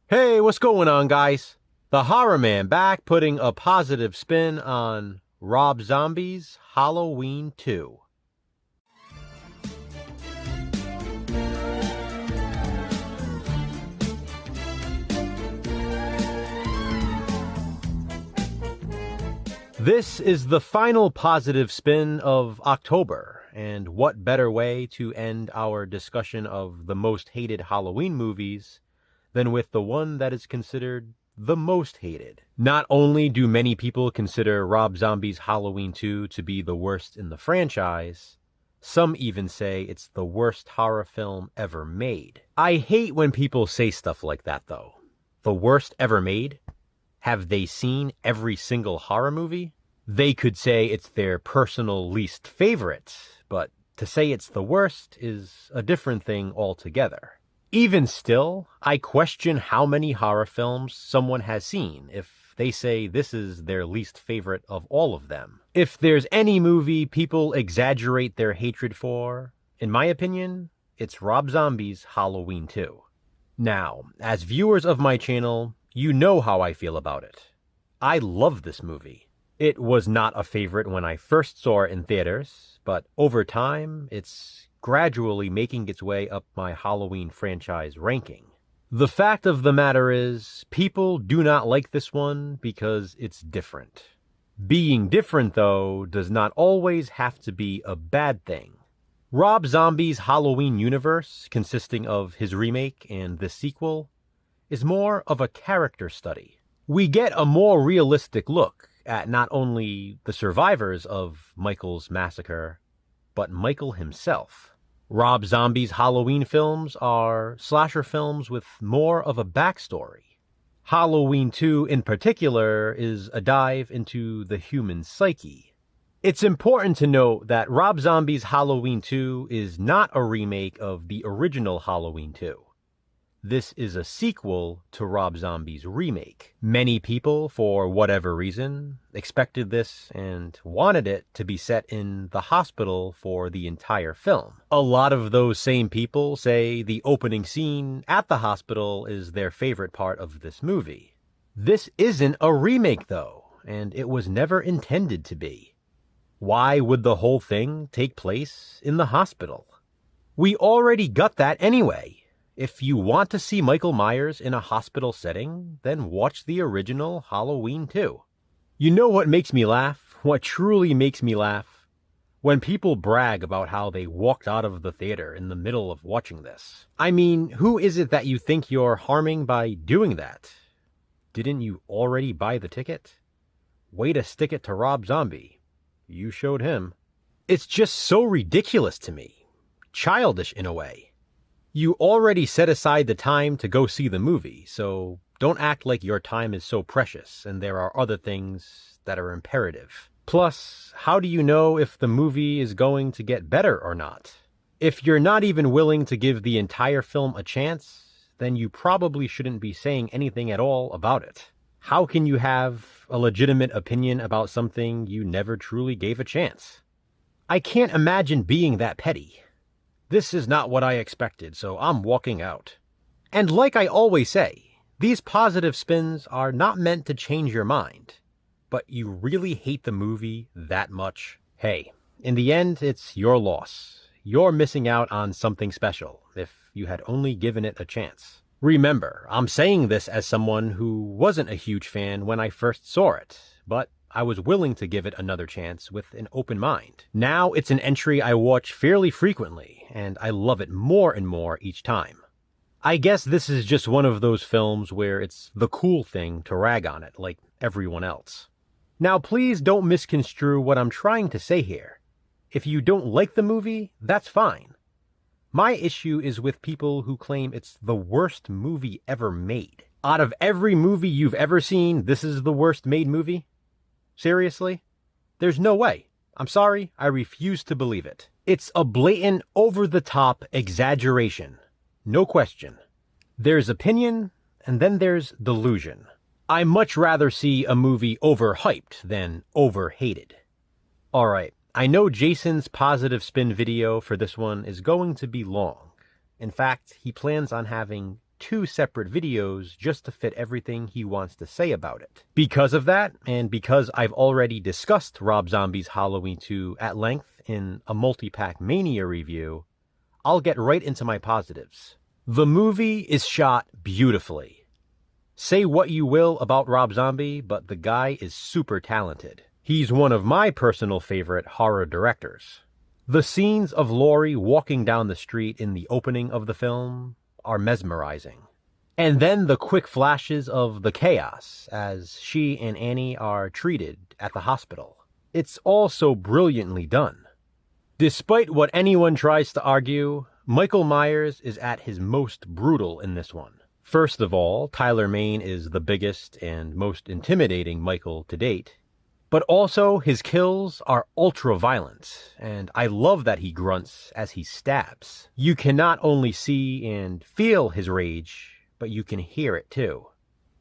Hey, what's going on, guys? The Horror Man back putting a positive spin on Rob Zombie's Halloween 2. This is the final positive spin of October, and what better way to end our discussion of the most hated Halloween movies than with the one that is considered the most hated. Not only do many people consider Rob Zombie's Halloween 2 to be the worst in the franchise, some even say it's the worst horror film ever made. I hate when people say stuff like that, though. The worst ever made? Have they seen every single horror movie? They could say it's their personal least favorite, but to say it's the worst is a different thing altogether. Even still, I question how many horror films someone has seen if they say this is their least favorite of all of them. If there's any movie people exaggerate their hatred for, in my opinion, it's Rob Zombie's Halloween 2. Now, as viewers of my channel, you know how I feel about it. I love this movie. It was not a favorite when I first saw it in theaters, but over time, it's gradually making its way up my Halloween franchise ranking. The fact of the matter is, people do not like this one because it's different. Being different, though, does not always have to be a bad thing. Rob Zombie's Halloween universe, consisting of his remake and the sequel, is more of a character study. We get a more realistic look at not only the survivors of Michael's massacre, but Michael himself. Rob Zombie's Halloween films are slasher films with more of a backstory. Halloween 2 in particular is a dive into the human psyche. It's important to note that Rob Zombie's Halloween 2 is not a remake of the original Halloween 2. This is a sequel to Rob Zombie's remake. Many people, for whatever reason, expected this and wanted it to be set in the hospital for the entire film. A lot of those same people say the opening scene at the hospital is their favorite part of this movie. This isn't a remake, though, and it was never intended to be. Why would the whole thing take place in the hospital? We already got that anyway. If you want to see Michael Myers in a hospital setting, then watch the original Halloween 2. You know what makes me laugh? What truly makes me laugh? When people brag about how they walked out of the theater in the middle of watching this. I mean, who is it that you think you're harming by doing that? Didn't you already buy the ticket? Way to stick it to Rob Zombie. You showed him. It's just so ridiculous to me. Childish in a way. You already set aside the time to go see the movie, so don't act like your time is so precious and there are other things that are imperative. Plus, how do you know if the movie is going to get better or not? If you're not even willing to give the entire film a chance, then you probably shouldn't be saying anything at all about it. How can you have a legitimate opinion about something you never truly gave a chance? I can't imagine being that petty. This is not what I expected, so I'm walking out. And like I always say, these positive spins are not meant to change your mind. But you really hate the movie that much? Hey, in the end, it's your loss. You're missing out on something special if you had only given it a chance. Remember, I'm saying this as someone who wasn't a huge fan when I first saw it, but I was willing to give it another chance with an open mind. Now it's an entry I watch fairly frequently, and I love it more and more each time. I guess this is just one of those films where it's the cool thing to rag on it, like everyone else. Now please don't misconstrue what I'm trying to say here. If you don't like the movie, that's fine. My issue is with people who claim it's the worst movie ever made. Out of every movie you've ever seen, this is the worst made movie? Seriously? There's no way. I'm sorry, I refuse to believe it. It's a blatant, over-the-top exaggeration. No question. There's opinion, and then there's delusion. I much rather see a movie overhyped than overhated. Alright, I know Jason's positive spin video for this one is going to be long. In fact, he plans on having 2 separate videos just to fit everything he wants to say about it. Because of that, and because I've already discussed Rob Zombie's Halloween 2 at length in a Multipack Mania review, I'll get right into my positives. The movie is shot beautifully. Say what you will about Rob Zombie, but the guy is super talented. He's one of my personal favorite horror directors. The scenes of Laurie walking down the street in the opening of the film are mesmerizing. And then the quick flashes of the chaos as she and Annie are treated at the hospital. It's all so brilliantly done. Despite what anyone tries to argue, Michael Myers is at his most brutal in this one. First of all, Tyler Mane is the biggest and most intimidating Michael to date. But also, his kills are ultra-violent, and I love that he grunts as he stabs. You can not only see and feel his rage, but you can hear it too.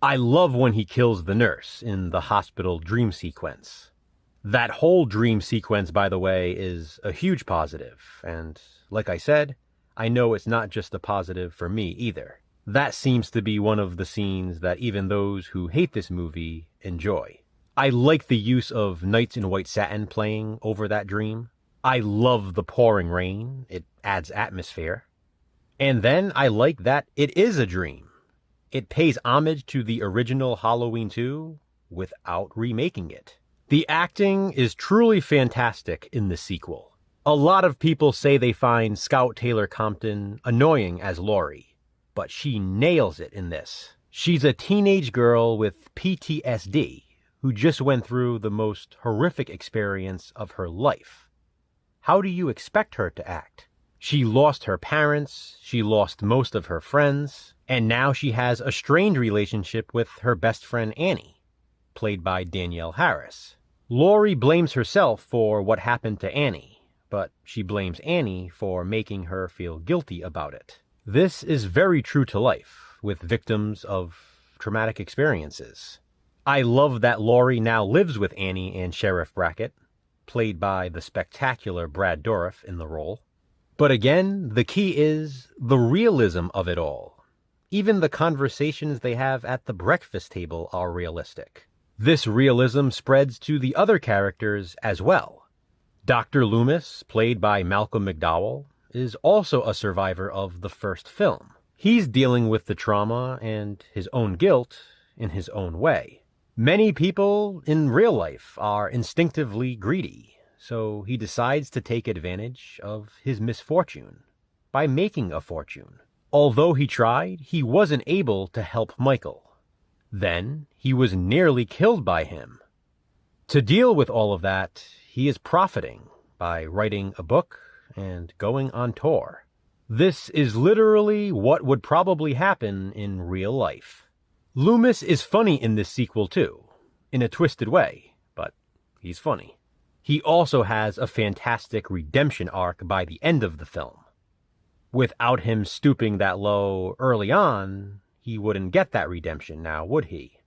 I love when he kills the nurse in the hospital dream sequence. That whole dream sequence, by the way, is a huge positive, and like I said, I know it's not just a positive for me either. That seems to be one of the scenes that even those who hate this movie enjoy. I like the use of Nights in White Satin playing over that dream. I love the pouring rain. It adds atmosphere. And then I like that it is a dream. It pays homage to the original Halloween 2 without remaking it. The acting is truly fantastic in the sequel. A lot of people say they find Scout Taylor Compton annoying as Laurie, but she nails it in this. She's a teenage girl with PTSD who just went through the most horrific experience of her life. How do you expect her to act? She lost her parents, she lost most of her friends, and now she has a strained relationship with her best friend Annie, played by Danielle Harris. Laurie blames herself for what happened to Annie, but she blames Annie for making her feel guilty about it. This is very true to life with victims of traumatic experiences. I love that Laurie now lives with Annie and Sheriff Brackett, played by the spectacular Brad Dourif in the role. But again, the key is the realism of it all. Even the conversations they have at the breakfast table are realistic. This realism spreads to the other characters as well. Dr. Loomis, played by Malcolm McDowell, is also a survivor of the first film. He's dealing with the trauma and his own guilt in his own way. Many people in real life are instinctively greedy, so he decides to take advantage of his misfortune by making a fortune. Although he tried, he wasn't able to help Michael. Then he was nearly killed by him. To deal with all of that, he is profiting by writing a book and going on tour. This is literally what would probably happen in real life. Loomis is funny in this sequel too, in a twisted way, but he's funny. He also has a fantastic redemption arc by the end of the film. Without him stooping that low early on, he wouldn't get that redemption now, would he?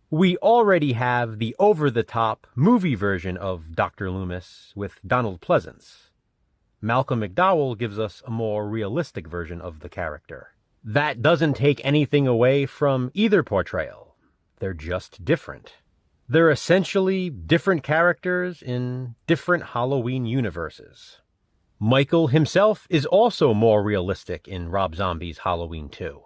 We already have the over-the-top movie version of Dr. Loomis with Donald Pleasence. Malcolm McDowell gives us a more realistic version of the character. That doesn't take anything away from either portrayal. They're just different. They're essentially different characters in different Halloween universes. Michael himself is also more realistic in Rob Zombie's Halloween 2.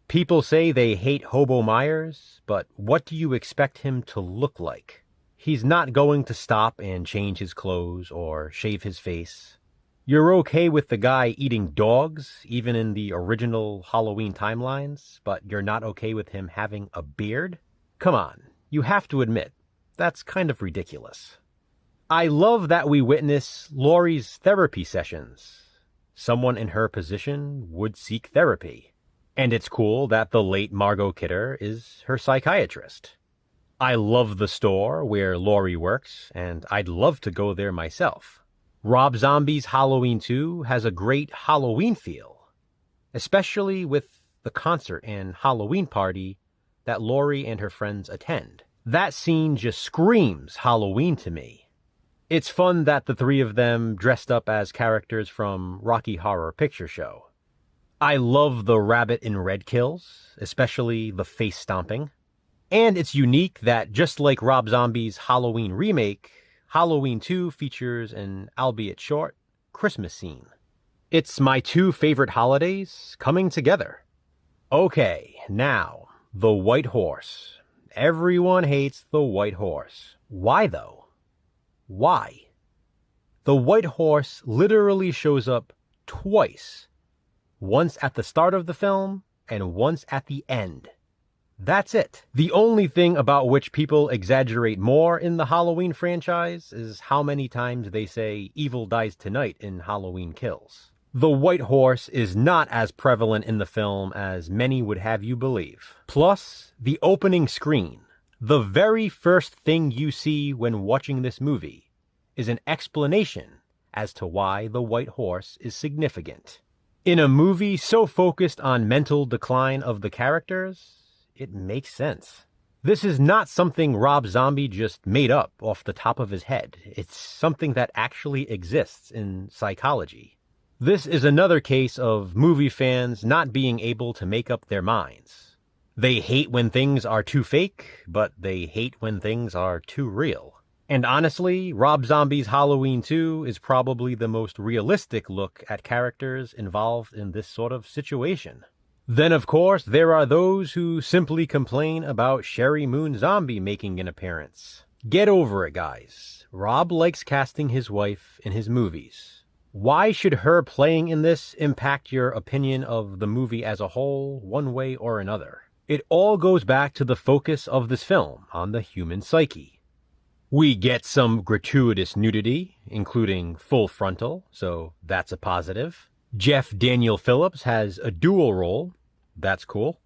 People say they hate Hobo Myers, but what do you expect him to look like? He's not going to stop and change his clothes or shave his face. You're okay with the guy eating dogs, even in the original Halloween timelines, but you're not okay with him having a beard? Come on, you have to admit, that's kind of ridiculous. I love that we witness Laurie's therapy sessions. Someone in her position would seek therapy. And it's cool that the late Margot Kidder is her psychiatrist. I love the store where Laurie works, and I'd love to go there myself. Rob Zombie's Halloween 2 has a great Halloween feel, especially with the concert and Halloween party that Laurie and her friends attend. That scene just screams Halloween to me. It's fun that the three of them dressed up as characters from Rocky Horror Picture Show. I love the rabbit in red kills, especially the face stomping. And it's unique that just like Rob Zombie's Halloween remake, Halloween 2 features an, albeit short, Christmas scene. It's my two favorite holidays coming together. Okay, now, the white horse. Everyone hates the white horse. Why though? Why? The white horse literally shows up twice. Once at the start of the film, and once at the end. That's it. The only thing about which people exaggerate more in the Halloween franchise is how many times they say evil dies tonight in Halloween Kills. The white horse is not as prevalent in the film as many would have you believe. Plus, the opening screen, the very first thing you see when watching this movie, is an explanation as to why the white horse is significant. In a movie so focused on mental decline of the characters, it makes sense. This is not something Rob Zombie just made up off the top of his head. It's something that actually exists in psychology. This is another case of movie fans not being able to make up their minds. They hate when things are too fake, but they hate when things are too real. And honestly, Rob Zombie's Halloween 2 is probably the most realistic look at characters involved in this sort of situation. Then, of course, there are those who simply complain about Sheri Moon Zombie making an appearance. Get over it, guys. Rob likes casting his wife in his movies. Why should her playing in this impact your opinion of the movie as a whole, one way or another? It all goes back to the focus of this film on the human psyche. We get some gratuitous nudity, including full frontal, so that's a positive. Jeff Daniel Phillips has a dual role. That's cool.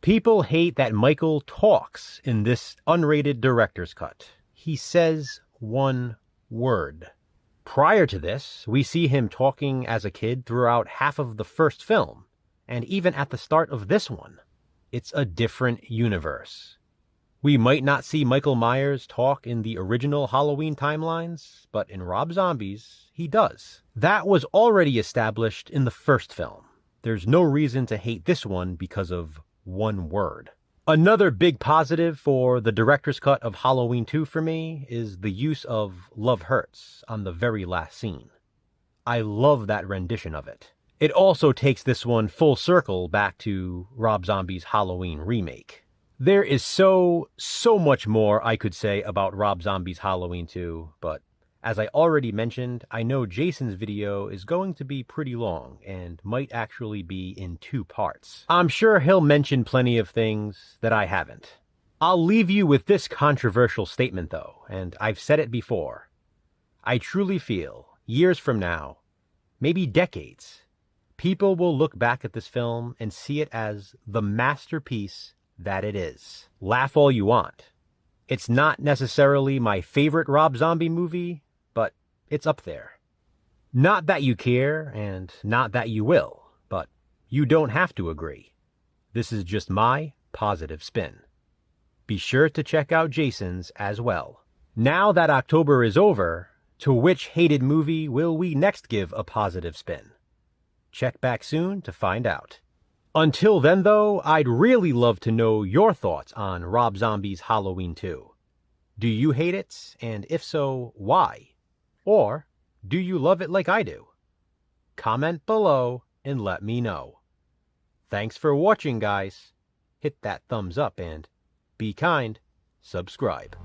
People hate that Michael talks in this unrated director's cut. He says one word. Prior to this, we see him talking as a kid throughout half of the first film, and even at the start of this one. It's a different universe. We might not see Michael Myers talk in the original Halloween timelines, but in Rob Zombie's, he does. That was already established in the first film. There's no reason to hate this one because of one word. Another big positive for the director's cut of Halloween 2 for me is the use of Love Hurts on the very last scene. I love that rendition of it. It also takes this one full circle back to Rob Zombie's Halloween remake. There is so much more I could say about Rob Zombie's Halloween 2, but as I already mentioned, I know Jason's video is going to be pretty long and might actually be in 2 parts. I'm sure he'll mention plenty of things that I haven't. I'll leave you with this controversial statement though, and I've said it before. I truly feel, years from now, maybe decades, people will look back at this film and see it as the masterpiece that it is. Laugh all you want. It's not necessarily my favorite Rob Zombie movie, but it's up there. Not that you care, and not that you will, but you don't have to agree. This is just my positive spin. Be sure to check out Jason's as well. Now that October is over, to which hated movie will we next give a positive spin? Check back soon to find out. Until then, though, I'd really love to know your thoughts on Rob Zombie's Halloween 2. Do you hate it? And if so, why? Or do you love it like I do? Comment below and let me know. Thanks for watching, guys. Hit that thumbs up and be kind, subscribe.